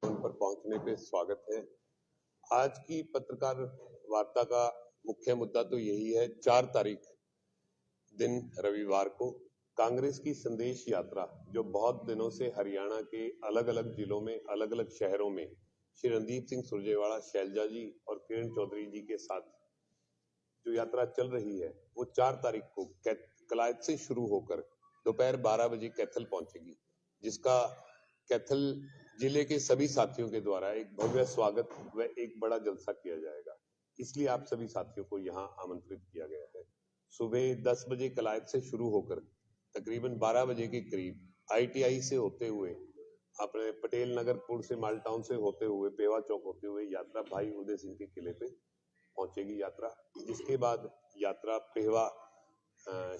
उन पर पहुंचने पे स्वागत है। आज की पत्रकार वार्ता का मुख्य मुद्दा तो यही है, 4 तारीख दिन रविवार को कांग्रेस की संदेश यात्रा जो बहुत दिनों से हरियाणा के अलग-अलग जिलों में, अलग-अलग शहरों में श्री रणदीप सिंह सुरजेवाला, शैलजा जी और किरण चौधरी जी के साथ जो यात्रा चल रही है, वो 4 तारीख को कलायत से शुरू होकर दोपहर 12 बजे कैथल पहुंचेगी, जिसका कैथल जिले के सभी साथियों के द्वारा एक भव्य स्वागत व एक बड़ा जलसा किया जाएगा। इसलिए आप सभी साथियों को यहाँ आमंत्रित किया गया है। सुबह 10 बजे कलायत से शुरू होकर तकरीबन 12 बजे के करीब ITI से होते हुए अपने पटेल नगर पुल से माल टाउन से होते हुए पेवा चौक होते हुए यात्रा भाई उदय सिंह के किले पे पहुंचेगी यात्रा। जिसके बाद यात्रा पेहवा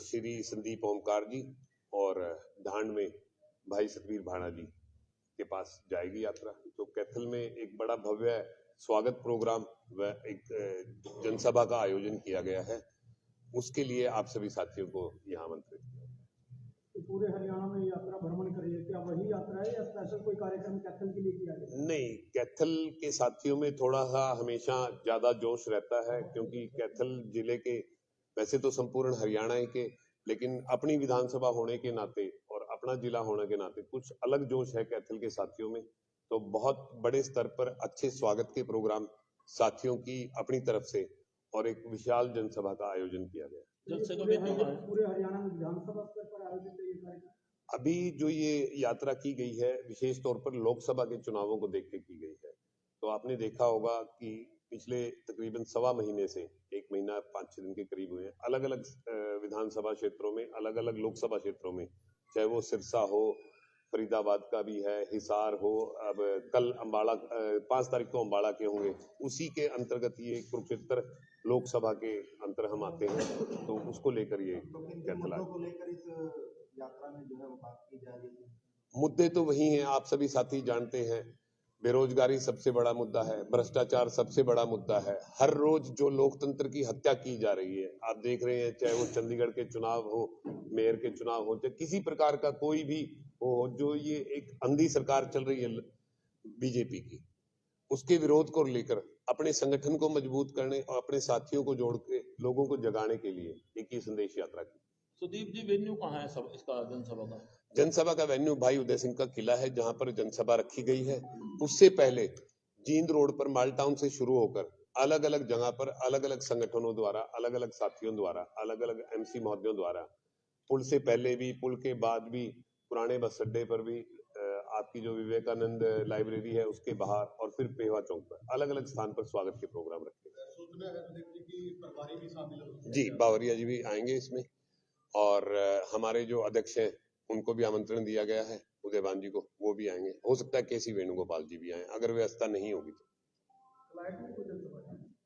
श्री संदीप ओमकार जी और ढांड में भाई सतवीर भाणा जी के पास जाएगी यात्रा। तो कैथल में एक बड़ा भव्य स्वागत प्रोग्राम व एक जनसभा का आयोजन किया गया है। उसके लिए आप सभी साथियों को यहाँ आमंत्रित किया। तो पूरे हरियाणा में यात्रा भ्रमण कर रही है, क्या वही यात्रा है या स्पेशल कोई कार्यक्रम कैथल के लिए किया गया? नहीं, कैथल के साथियों में थोड़ा सा हमेशा ज्यादा जोश रहता है, क्योंकि कैथल जिले के वैसे तो संपूर्ण हरियाणा ही के, लेकिन अपनी विधानसभा होने के नाते और अपना जिला होने के नाते कुछ अलग जोश है कैथल के साथियों में। तो बहुत बड़े स्तर पर अच्छे स्वागत के प्रोग्राम साथियों की अपनी तरफ से और एक विशाल जनसभा का आयोजन किया गया। पूरे हरियाणा में विधानसभा स्तर पर आयोजित है ये कार्यक्रम। अभी जो ये यात्रा की गई है विशेष तौर पर लोकसभा के चुनावों को देख के की गई है। तो आपने देखा होगा कि पिछले तकरीबन 1.25 महीने से 1 महीना 5-6 दिन के करीब हुए हैं, अलग-अलग विधानसभा क्षेत्रों में, अलग-अलग लोकसभा क्षेत्रों में, चाहे वो सिरसा हो, फरीदाबाद का भी है, हिसार हो, अब कल अम्बाड़ा 5 तारीख को अम्बाड़ा के होंगे, उसी के अंतर्गत ये कुरुक्षेत्र लोकसभा के अंतर हम आते हैं। तो उसको लेकर ये यात्रा में जो है वो बात की जा रही है। मुद्दे तो वही हैं, आप सभी साथी जानते हैं। बेरोजगारी सबसे बड़ा मुद्दा है, भ्रष्टाचार सबसे बड़ा मुद्दा है। हर रोज जो लोकतंत्र की हत्या की जा रही है, आप देख रहे हैं, चाहे वो चंडीगढ़ के चुनाव हो, मेयर के चुनाव हो, चाहे किसी प्रकार का कोई भी हो, जो ये एक अंधी सरकार चल रही है बीजेपी की, उसके विरोध को लेकर अपने संगठन को मजबूत करने और अपने साथियों को जोड़ के लोगों को जगाने के लिए एक ही संदेश यात्रा की। सुदीप जी, वेन्यू कहाँ है सब इसका जनसभा का? जनसभा का वेन्यू भाई उदय सिंह का किला है, जहां पर जनसभा रखी गई है। उससे पहले जींद रोड पर माल टाउन से शुरू होकर अलग अलग जगह पर अलग अलग संगठनों द्वारा, अलग अलग साथियों द्वारा, अलग अलग MC महोदयों द्वारा, पुल से पहले भी, पुल के बाद भी, पुराने बस अड्डे पर भी, आपकी जो विवेकानंद लाइब्रेरी है उसके बाहर और फिर पेहवा चौक पर अलग अलग स्थान पर स्वागत के प्रोग्राम रखे। जी, बावरिया जी भी आएंगे इसमें, और हमारे जो अध्यक्ष हैं उनको भी आमंत्रण दिया गया है, उदयवान जी को, वो भी आएंगे। हो सकता है KC वेणुगोपाल जी भी आए, अगर व्यवस्था नहीं होगी तो।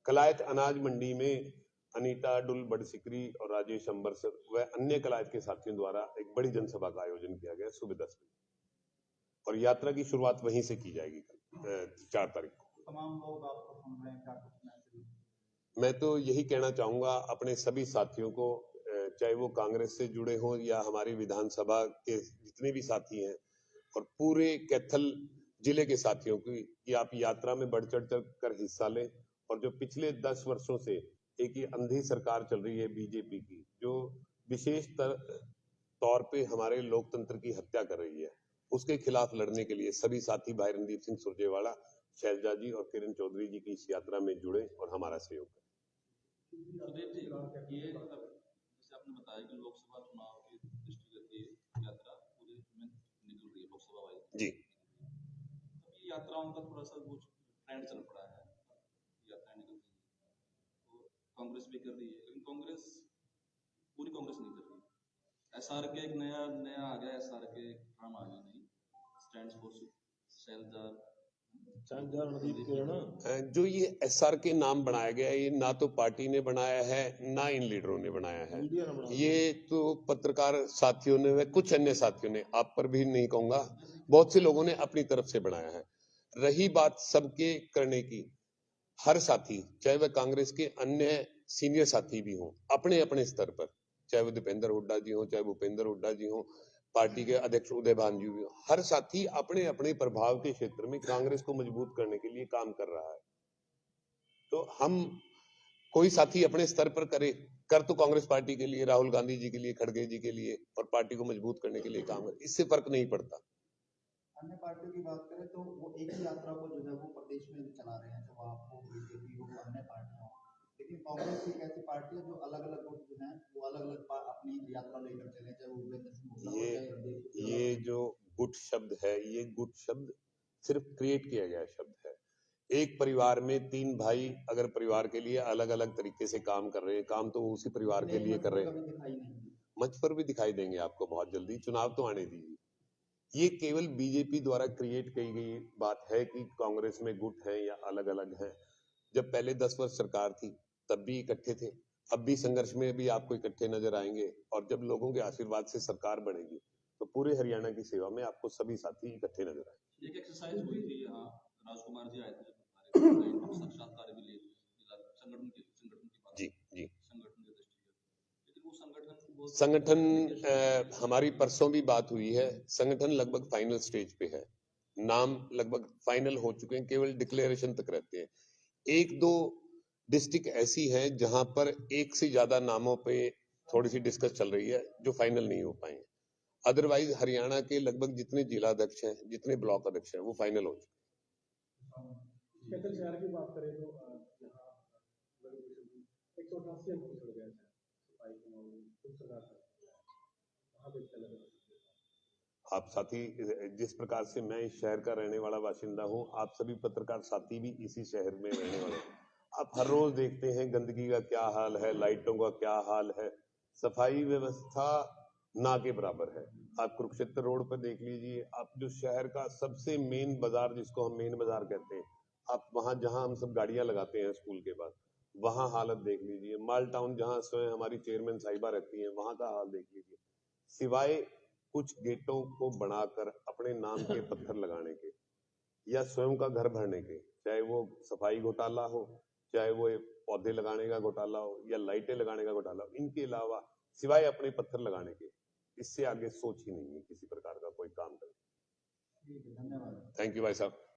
कलायत अनाज मंडी में अनीता डुल बड़सिकरी और राजेश अंबरसर व अन्य कलायत के साथियों द्वारा एक बड़ी जनसभा का आयोजन किया गया सुबह 10 बजे, और यात्रा की शुरुआत वहीं से की जाएगी 4 तारीख को। तमाम लोग आपको सुन रहे हैं, क्या कुछ मैसेज? मैं तो यही कहना चाहूंगा अपने सभी साथियों को, चाहे वो कांग्रेस से जुड़े हों या हमारी विधानसभा के जितने भी साथी हैं, और पूरे कैथल जिले के साथियों की, कि आप यात्रा में बढ़ चढ़ कर हिस्सा लें। और जो पिछले 10 वर्षों से एक ही अंधी सरकार चल रही है बीजेपी की, जो विशेष तौर पे हमारे लोकतंत्र की हत्या कर रही है, उसके खिलाफ लड़ने के लिए सभी साथी भाई रणदीप सिंह सुरजेवाला, शैलजा जी और किरण चौधरी जी की इस यात्रा में जुड़े और हमारा सहयोग करें। सुदीप जी, ये जैसे आपने बताया कि लोकसभा चुनाव की दृष्टिगत ये यात्रा पूरे में निकल रही है, लोकसभा वाली जी। अब ये यात्राओं का थोड़ा सा कुछ ट्रेंड चल पड़ा है, यात्राएं निकल रही है, तो कांग्रेस भी कर रही है, लेकिन कांग्रेस पूरी कांग्रेस नहीं कर रही। SRK एक नया आ गया, SRK नाम आ गया, नहीं स्टैंड्स फॉर शैलजा। जो ये SRK नाम बनाया गया है, ये ना तो पार्टी ने बनाया है, ना इन लीडरों ने बनाया है। ये तो पत्रकार साथियों ने व कुछ अन्य साथियों ने, आप पर भी नहीं कहूंगा, बहुत से लोगों ने अपनी तरफ से बनाया है। रही बात सबके करने की, हर साथी, चाहे वह कांग्रेस के अन्य सीनियर साथी भी हों, अपने अपने स्तर पर, चाहे वो दीपेंद्र हुड्डा जी हों, चाहे भूपेंद्र हुड्डा जी हों, पार्टी के अध्यक्ष उदय भान जी भी, हर साथी अपने अपने प्रभाव के क्षेत्र में कांग्रेस को मजबूत करने के लिए काम कर रहा है। तो हम कोई साथी अपने स्तर पर कर तो कांग्रेस पार्टी के लिए, राहुल गांधी जी के लिए, खड़गे जी के लिए और पार्टी को मजबूत करने के लिए काम करे, इससे फर्क नहीं पड़ता। अन्य पार्टियों की बात करें तो वो एक ही यात्रा को जो है वो प्रदेश में चला रहे हैं, चाहे आप हो, बीजेपी हो, अन्य पार्टियां हो। लेकिन कांग्रेस एक ऐसी पार्टी है जो अलग अलग गुट जो हैं वो अलग अलग अपनी यात्रा लेकर चले, चाहे वो उपेंद्र सिंह हुड्डा हो, चाहे ये जो गुट शब्द है, ये गुट शब्द सिर्फ क्रिएट किया गया शब्द है। एक परिवार में 3 भाई अगर परिवार के लिए अलग अलग तरीके से काम कर रहे हैं, काम तो उसी परिवार के लिए कर रहे हैं। मंच पर भी दिखाई देंगे आपको बहुत जल्दी, चुनाव तो आने दीजिए। ये केवल बीजेपी द्वारा क्रिएट की गई बात है कि कांग्रेस में गुट है या अलग अलग है। जब पहले 10 वर्ष सरकार थी तब भी इकट्ठे थे, अब भी संघर्ष में भी आपको इकट्ठे नजर आएंगे, और जब लोगों के आशीर्वाद से सरकार बनेगी तो पूरे हरियाणा की सेवा में आपको सभी साथी इकट्ठे नजर आएंगे। एक एक्सरसाइज हुई थी यहाँ, राजकुमार जी आए थे साक्षात्कार भी लिए संगठन की बात, जी जी, संगठन की दृष्टि, लेकिन वो संगठन हमारी परसों भी बात हुई है। संगठन लगभग फाइनल स्टेज पे है, नाम लगभग फाइनल हो चुके हैं, केवल डिक्लेरेशन तक रहते हैं। 1-2 डिस्ट्रिक्ट ऐसी हैं जहां पर एक से ज्यादा नामों पे थोड़ी सी डिस्कस चल रही है जो फाइनल नहीं हो पाए। अदरवाइज हरियाणा के लगभग जितने जिला अध्यक्ष हैं, जितने ब्लॉक अध्यक्ष हैं, वो फाइनल हो चुके हैं। स्पेशल शहर की बात करें तो यहाँ 188 अंक पिछड़ गया है सफाई के मामले में, कुछ सरकार वहाँ पे चल रहा है। आप साथी, जिस प्रकार से मैं इस शहर का रहने वाला बाशिंदा हूँ, आप सभी पत्रकार साथी भी इसी शहर में रहने वाले हैं। आप हर रोज देखते हैं गंदगी का क्या हाल है, लाइटों का क्या हाल है, सफाई व्यवस्था ना के बराबर है। आप कुरुक्षेत्र रोड पर देख लीजिए, आप जो शहर का सबसे मेन बाजार, जिसको हम मेन बाजार कहते हैं, आप वहां जहां हम सब गाड़ियां लगाते हैं स्कूल के बाद, वहां हालत देख लीजिए। माल टाउन जहां स्वयं हमारी चेयरमैन साहिबा रहती हैं, वहां का हाल देख लीजिए। सिवाय कुछ गेटों को बनाकर अपने नाम के पत्थर लगाने के या स्वयं का घर भरने के, चाहे वो सफाई घोटाला हो, चाहे वो पौधे लगाने का घोटाला हो या लाइटें लगाने का घोटाला हो, इनके अलावा सिवाय अपने पत्थर लगाने के इससे आगे सोच ही नहीं है किसी प्रकार का कोई काम करने। धन्यवाद। थैंक यू भाई साहब।